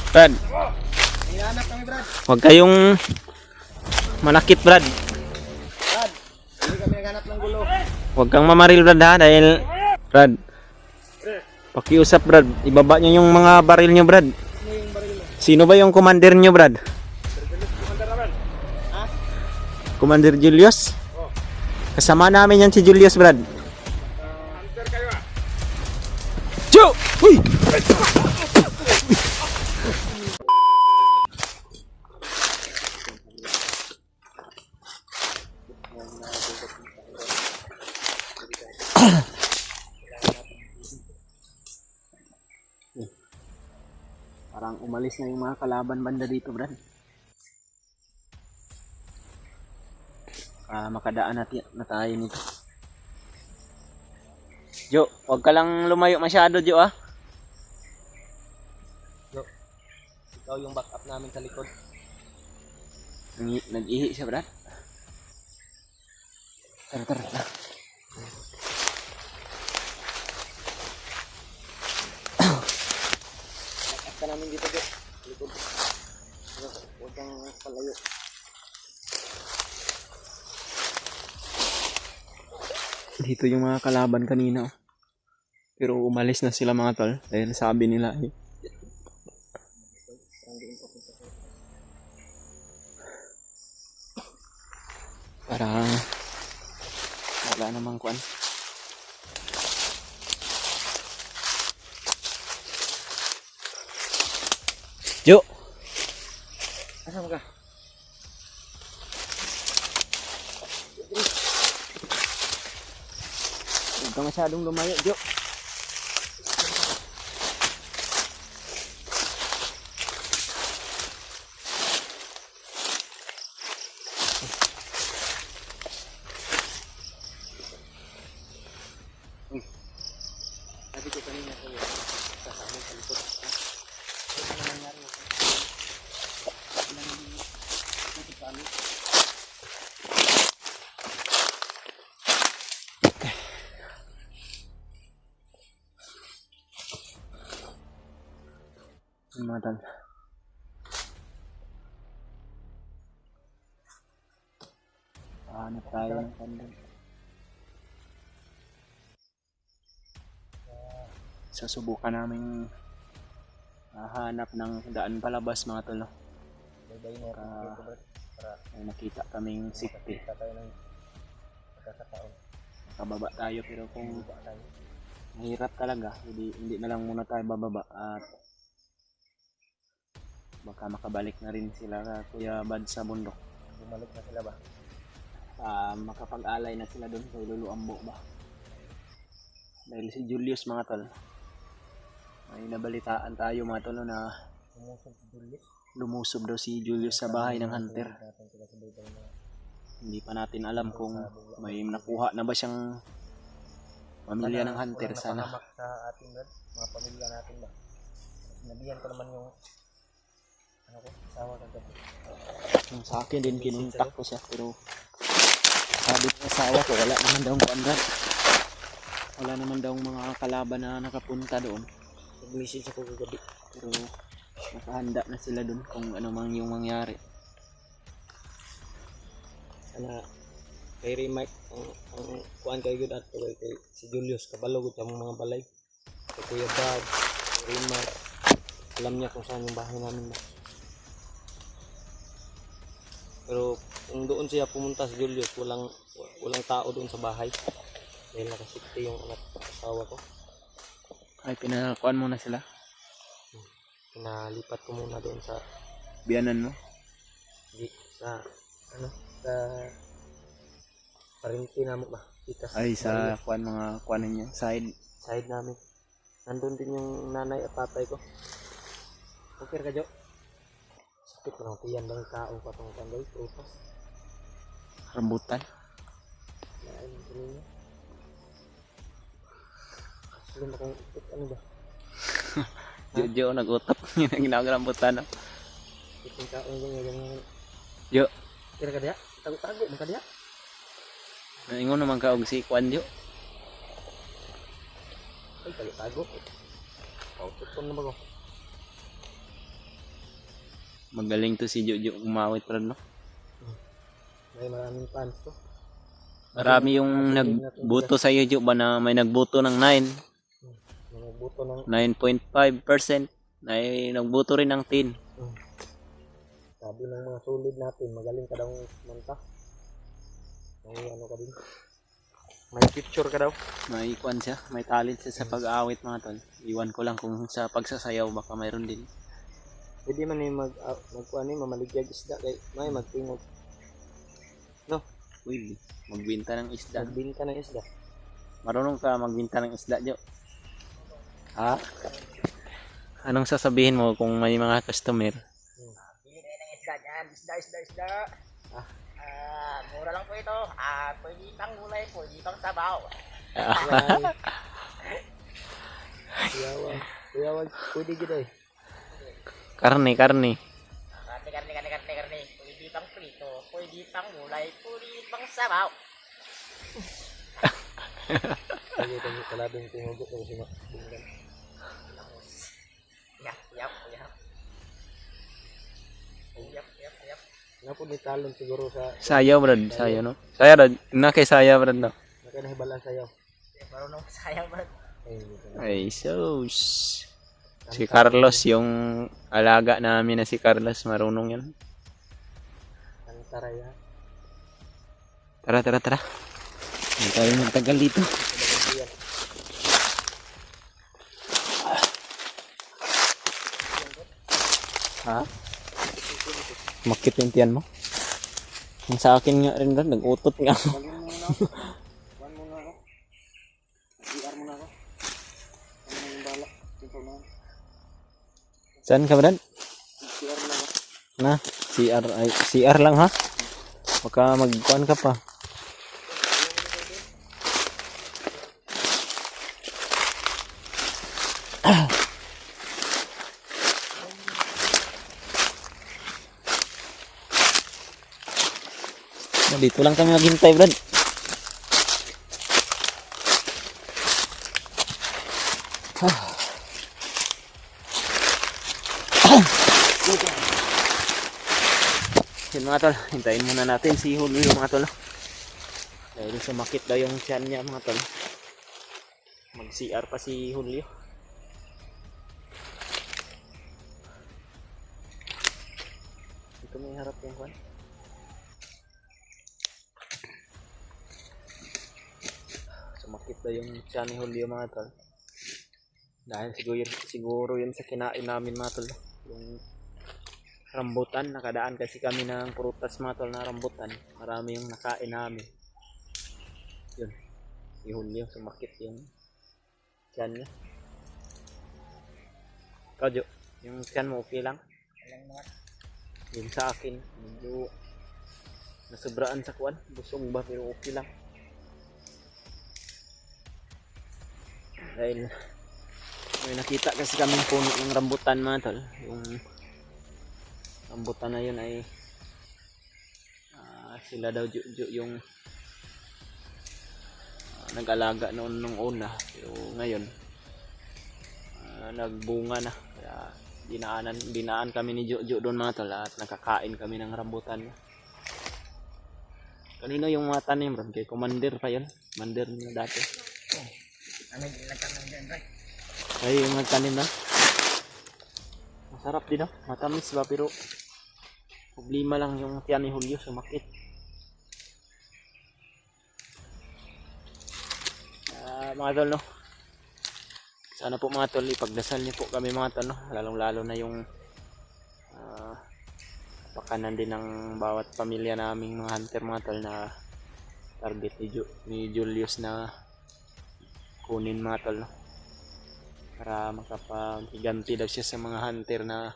Brad, Hinahanap kami, Brad. huwag kayong manakit, Brad. Brad, hindi kami naghanap ng gulo. Huwag kang mamaril, Brad, ha? Dahil, Brad, pakiusap, Brad. Ibaba nyo yung mga baril nyo, Brad. Ano yung baril mo? Sino ba yung commander nyo, Brad? Commander naman. Ha? Commander Julius? Oh. Kasama namin yan si Julius, Brad. Hunter kayo ah. Ju! Uy! Parang umalis na yung mga kalaban banda dito, Brad. Makadaan natin na tayo nito. Jo, huwag ka lang lumayo masyado, Jo, ah. Jo, ikaw yung backup namin sa likod. Nag-ihi siya, Brad. Tara, tara, tara. Backup ka namin dito, Jo. Likod. Huwag kang palayo. Dito yung mga kalaban kanina, oh. Pero umalis na sila, mga tol. Dahil sabi nila, eh. Para wala namang kuan. Jo! Asan ka? Huwag ka masyadong lumayo, Jo. Sabi ko kanina sa'yo, kasama sa likod. Ano na nangyari? Ano na nangyari sa amin? Mga tol. Hanap tayo ng kandang. Susubukan namin hanap ng daan palabas, mga tol. Bye-bye mo ako dito, Brad. Para May nakita kaming safety. makita tayo ng pagkakataon. Makababa tayo, pero kung Baba tayo. mahirap talaga, hindi na lang muna tayo bababa at baka makabalik na rin sila Kuya Bad sa bundok. Bumalik na sila ba? Makapag-alay na sila doon sa Iluluambo ba. Dahil si Julius, mga tol, may nabalitaan tayo, mga tol, na Umusog si Julius. lumusob daw si Julius sa bahay ng hunter. Hindi pa natin alam kung may nakuha na ba siyang pamilya ng hunter. Sana napahamak sa atin, Brad. Mga pamilya natin ba? Sinabihan ko naman yung asawa kagabi. yung sa akin din, kinuntak ko siya, pero sabi ng asawa ko, wala naman daw kuandran. Wala naman daw mga kalaban na nakapunta doon. Nag-message ako kagabi. Pero nakahanda na sila doon kung ano mang yung mangyari. Sana kay Remike ang kuan kay gud ato kay si Julius kabalo gud ang mga balay. Kay Kuya Bad, kay Remike. Alam niya kung saan yung bahay namin ba. Pero kung doon siya pumunta si Julius, walang tao doon sa bahay. Dahil nakasikti yung asawa ko. Ay, pinakuan mo na sila? Pinalipat ko muna doon sa Biyanan mo? sa sa parinti namin ba? Itas, Ay, sa kuan, mga kuanin niya, side namin. Nandun din yung nanay at tatay ko. Okay ka, Jo? Sakit ko ng tiyan ng tao patong tanggay, prutas. rambutan. Lain ko niya. Kasulun akong ikot, ano ba? Jo, nag-utot. Yun ang ginawag rambutan, no? Itong tao niya ganyan. Jo, Kira ka diya? Tago-tago, maka diya? naingon naman ka og si kuan, Jo. Ay, tago-tago. Pautot ko naman ko. Magaling to si Jojo umawit brad no. May maraming fans to. Marami yung nagboto sa YouTube ba na may nagboto ng 9, Mga buto ng 9.5%. May nagboto rin ng 10. sabi ng mga solid natin, magaling ka daw manta. May ano ka din. May picture ka daw. May kwan siya, may talent siya sa pag-aawit mga tol. Iwan ko lang kung sa pagsasayaw baka mayroon din. Pwede man yung magkuhan yung mamaligyag isda kay may magtingog. No, Pwede, magbinta ng isda. magbinta ng isda. Marunong ka magbinta ng isda, Jo? Ha? Anong sasabihin mo kung may mga customer? Bili kayo ng isda dyan. Isda. Mura lang po ito. Pwede pang gulay, pwede pang sabaw. Kuyawag, pwede gid ay. Karne. Karne. Pwede pang prito, pwede pang gulay, pwede pang sabaw. Sige tayo kalabing tingugot ko si Bunggan. Yap. Napo ni talent siguro sa Sayaw, brad. Sayaw, no? Sayaw, brad. Na kay sayaw, brad, no? nakanahibalan sayaw. Marunong sayang ba? Ay, sus. Si Carlos, yung alaga namin na si Carlos, marunong yan. Ang taraya. Tara. Hindi tayo magtagal dito. Ha? Makit yung tiyan mo? Yung sa akin nga rin, brad. Nag-utot nga. Bagin mo muna ako. Kuhan muna ako. CR muna ako. Ano na yung bala? Ito na. Saan ka, brad? CR muna ako. Na? CR lang, ha? Baka magkuhan ka pa. Dito lang kami maghintay, brad. Yun mga tol, hintayin muna natin si Julio mga tol. Dahil sumakit daw yung tiyan niya mga tol. Mag-CR pa si Julio. Ito may harap yung kwan. Sumakit daw yung tiyan ni Julio mga tol. Dahil siguro yun sa kinain namin mga tol. Yung rambutan, nakadaan kasi kami ng prutas mga tol na rambutan. Marami yung nakain namin. Yun, si Julio sumakit yung tiyan niya. Kadyo, yung tiyan mo okay lang? Yung sa akin, medyo nasubraan sa kuwan. Busog ba pero okay lang. Dahil may nakita kasi kaming puno ng rambutan mga tol. Yung rambutan na yun ay sila daw yung nag-alaga noon nung una, pero ngayon nagbunga na, kaya dinaan kami ni Jojo doon mga tol at nakakain kami ng rambutan. Kanino yung mga tanim ron? Kay Commander pa yun, Commander na dati. Ay yung nagtanim na masarap din, matamis ba, pero problema lang yung tiyan ni Julio sumakit. Mga tol, no, sana po mga tol ipagdasal niyo po kami mga tol, no, lalong lalo na yung pakanan din ng bawat pamilya naming mga hunter mga tol na target ni Julius na kunin mga tol, no, para makapagiganti daw siya sa mga hunter na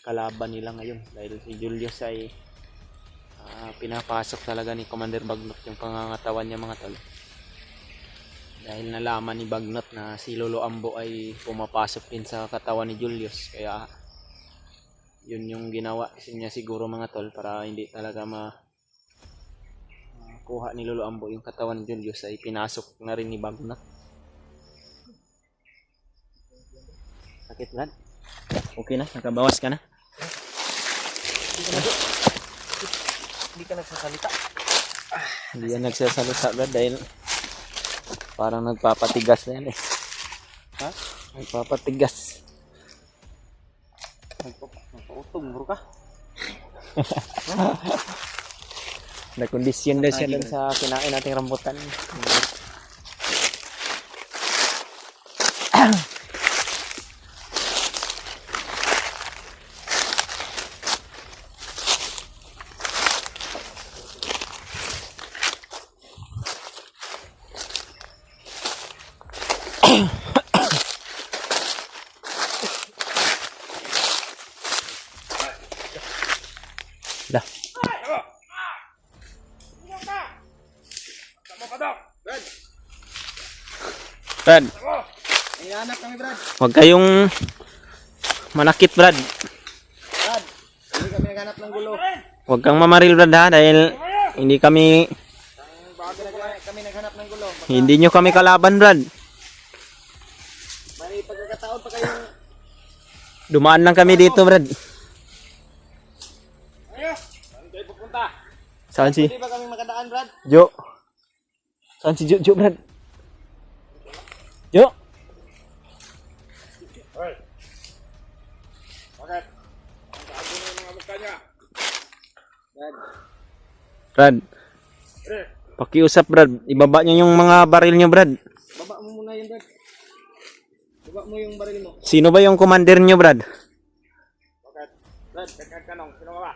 kalaban nila ngayon. Dahil si Julius ay pinapasok talaga ni Commander Bagnot yung pangangatawan niya mga tol. Dahil nalaman ni Bagnot na si Lolo Ambo ay pumapasok din sa katawan ni Julius, kaya yun yung ginawa niya siguro mga tol para hindi talaga kuha ni Lolo Ambo yung katawan ni Julius, ay pinasok na rin ni Bagnot. Sakit, Brad? Okay na? Nakabawas ka na? Hindi ka nagsasalita. Hindi yan nagsasalita Brad dahil parang nagpapatigas na yan eh. Ha? Nagpapatigas. Nagpautong bro ka. Nagkondisyon daw siya dun sa kinain nating rambutan. Dah. Brad, Hinahanap kami Brad. huwag kayong manakit Brad. Brad, hindi kami naghanap ng gulo. Huwag kang mamaril Brad ha dahil hindi kami Bakit kami naghanap ng gulo? hindi nyo kami kalaban Brad. May pagkakataon pa kayong Dumaan lang kami dito Brad. saan kayo pupunta? Saan si Hindi ba kami makadaan Brad? Jo? Saan si Jo Brad? Jo? Hoy. Bakit? Ang tago na yung mga mukha niya. Brad. Brad, pakiusap Brad. Ibaba nyo yung mga baril nyo Brad. Baba mo muna yun Brad. Baba mo yung baril mo. Sino ba yung commander nyo Brad? Bakit? Brad, kagkanong. Sino ka ba?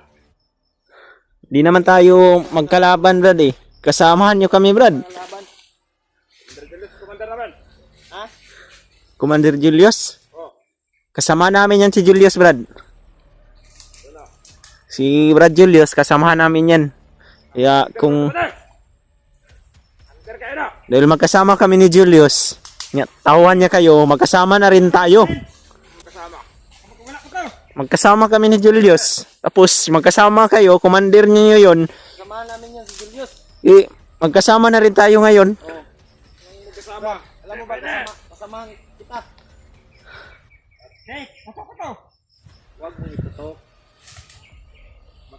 Di naman tayo magkalaban Brad eh. Kasamahan nyo kami Brad. Ang laban. Bergelis, komandar naman. Ha? Commander Julius. Oh. Kasama namin yan si Julius Brad. Ano? Si Brad Julius, kasamahan namin yan. Kaya kung Anker kayo na. dahil magkasama kami ni Julius, tauhan niya kayo, magkasama na rin tayo. Kasama. Wala ko kayo. Magkasama kami ni Julius. Tapos magkasama kayo, commander niyo yun. Samahan namin yan si Julius. Eh, magkasama na rin tayo ngayon. Oh. Yung magkasama. Alam mo ba kasamahan kita? Hey, ano ko to? Huwag mo ito to.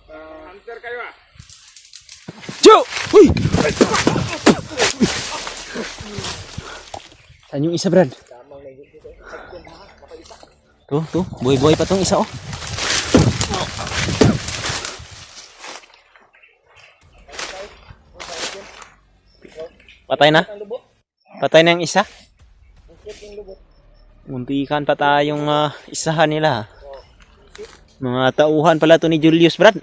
Hunter kayo ah. Jo! Uy! Saan yung isa, Brad? Tamang na yun dito. Sakyan ha. Kapag isa. To. Buhay-buhay pa tong isa, oh. Patay na? Ang lubot. Patay na yung isa? Ang cute yung lubot. Muntikan pa tayong isahan nila. Mga tauhan pala to ni Julius, Brad.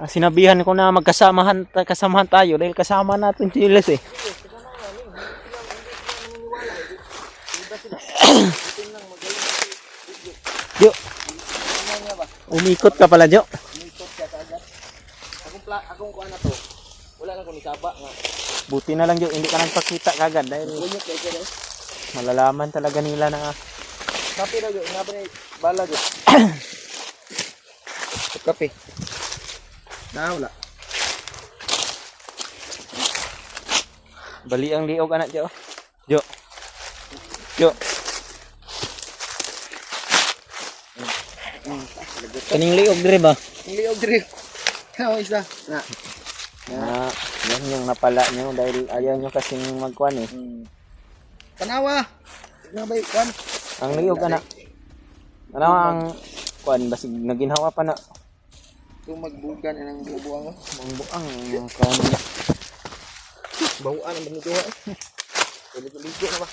Sinabihan ko na kasamahan tayo dahil kasama natin si Julius eh. Jo, umikot ka pala Jo. Umikot ka kaagad. Akong kuha na to. Wala na kung isaba nga. Buti na lang Jo, hindi ka nagpakita kagad dahil Unyok kayo kayo. malalaman talaga nila na Kape daw yun. Nga ba na bala yun? Kape. Wala. bali ang liog anak Jo. Jo. Kaning liog dire ba? Ang liog diri. Ano isa? Na. Yan yung napala nyo dahil ayaw nyo kasing magkuhan eh. Tanawa. Nga ba yun? Ang liog anak. Ano ang kuhan basig naginhawa pa na Itong magbugan ang bubuang mo. ang kuhan nila. Bawaan ang banito ha. Ligo na ba?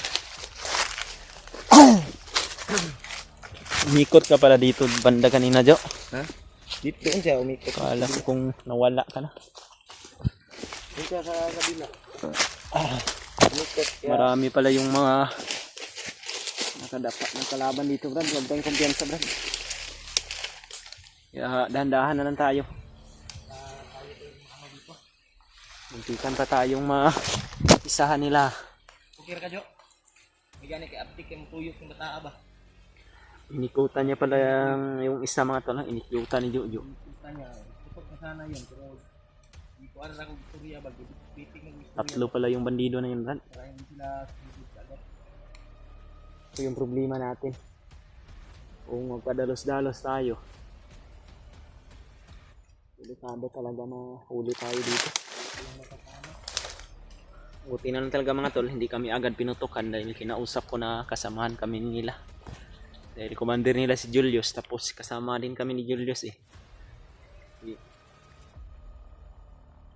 Umikot ka pala dito banda kanina Jo. Ha? Dito doon siya umikot. Kala ko kung nawala ka na. Dito sa kabila. Umikot. Marami pala yung mga nakadapa ng kalaban dito Brad. Huwag tayong kumpiyansa Brad. Kaya dahan-dahan na lang tayo. Muntikan pa tayong isahan nila. Kukir ka Jo. Bigyan kay Aptik yung tuyok ng bataa ba? Inikutan niya pala yung isa mga tol. Inikutan ni Jojo. Kita niya. Tukot na sana yun. Pero hindi ko alam kung Korea ba. Pitik na gusto Tatlo pala yung bandido na yun Brad. Para hindi sila sumigit agad. Ito yung problema natin. kung magpadalos-dalos tayo. Delikado talaga na huli tayo dito. Buti na lang talaga mga tol, hindi kami agad pinutukan dahil kinausap ko na kasamahan kami nila. Dahil commander nila si Julius, tapos kasama din kami ni Julius eh.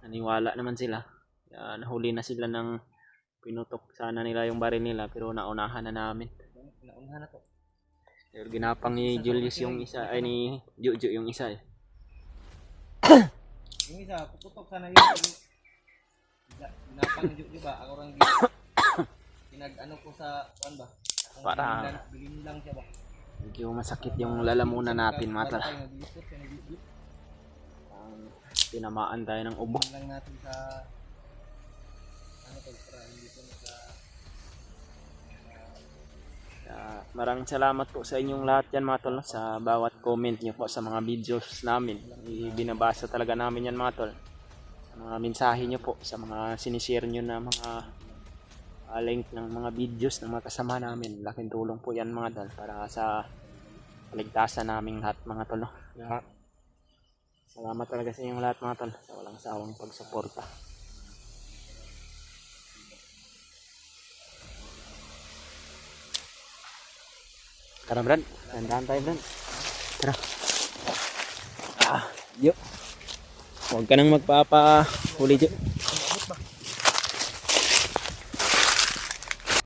Naniwala naman sila. Kaya nahuli na sila ng pinutok sana nila yung baril nila, pero naunahan na namin. Naunahan na to. Dahil ginapang ni Julius yung isa, ay ni Juju yung isa eh. Yung isa, puputok sana yun. Ginapang ni ba? Ako orang pinag-ano ko sa, kuan ba? Para Bilin lang siya ba? medyo masakit yung lalamunan natin mga tol. Tinamaan tayo ng ubo. lang natin sa ano to, para hindi ko naka Maraming salamat po sa inyong lahat yan mga tol, sa bawat comment nyo po sa mga videos namin. Binabasa talaga namin yan mga tol. Sa mga mensahe nyo po, sa mga sinishare nyo na mga link ng mga videos ng mga kasama namin. Laking tulong po yan mga tol para sa paligtasan naming lahat mga tol. Salamat talaga sa inyong lahat mga tol sa walang sawang pagsuporta. Tara Brad, dandahan tayo Brad. Tara. Yuk. Huwag ka nang magpapahuli dyan.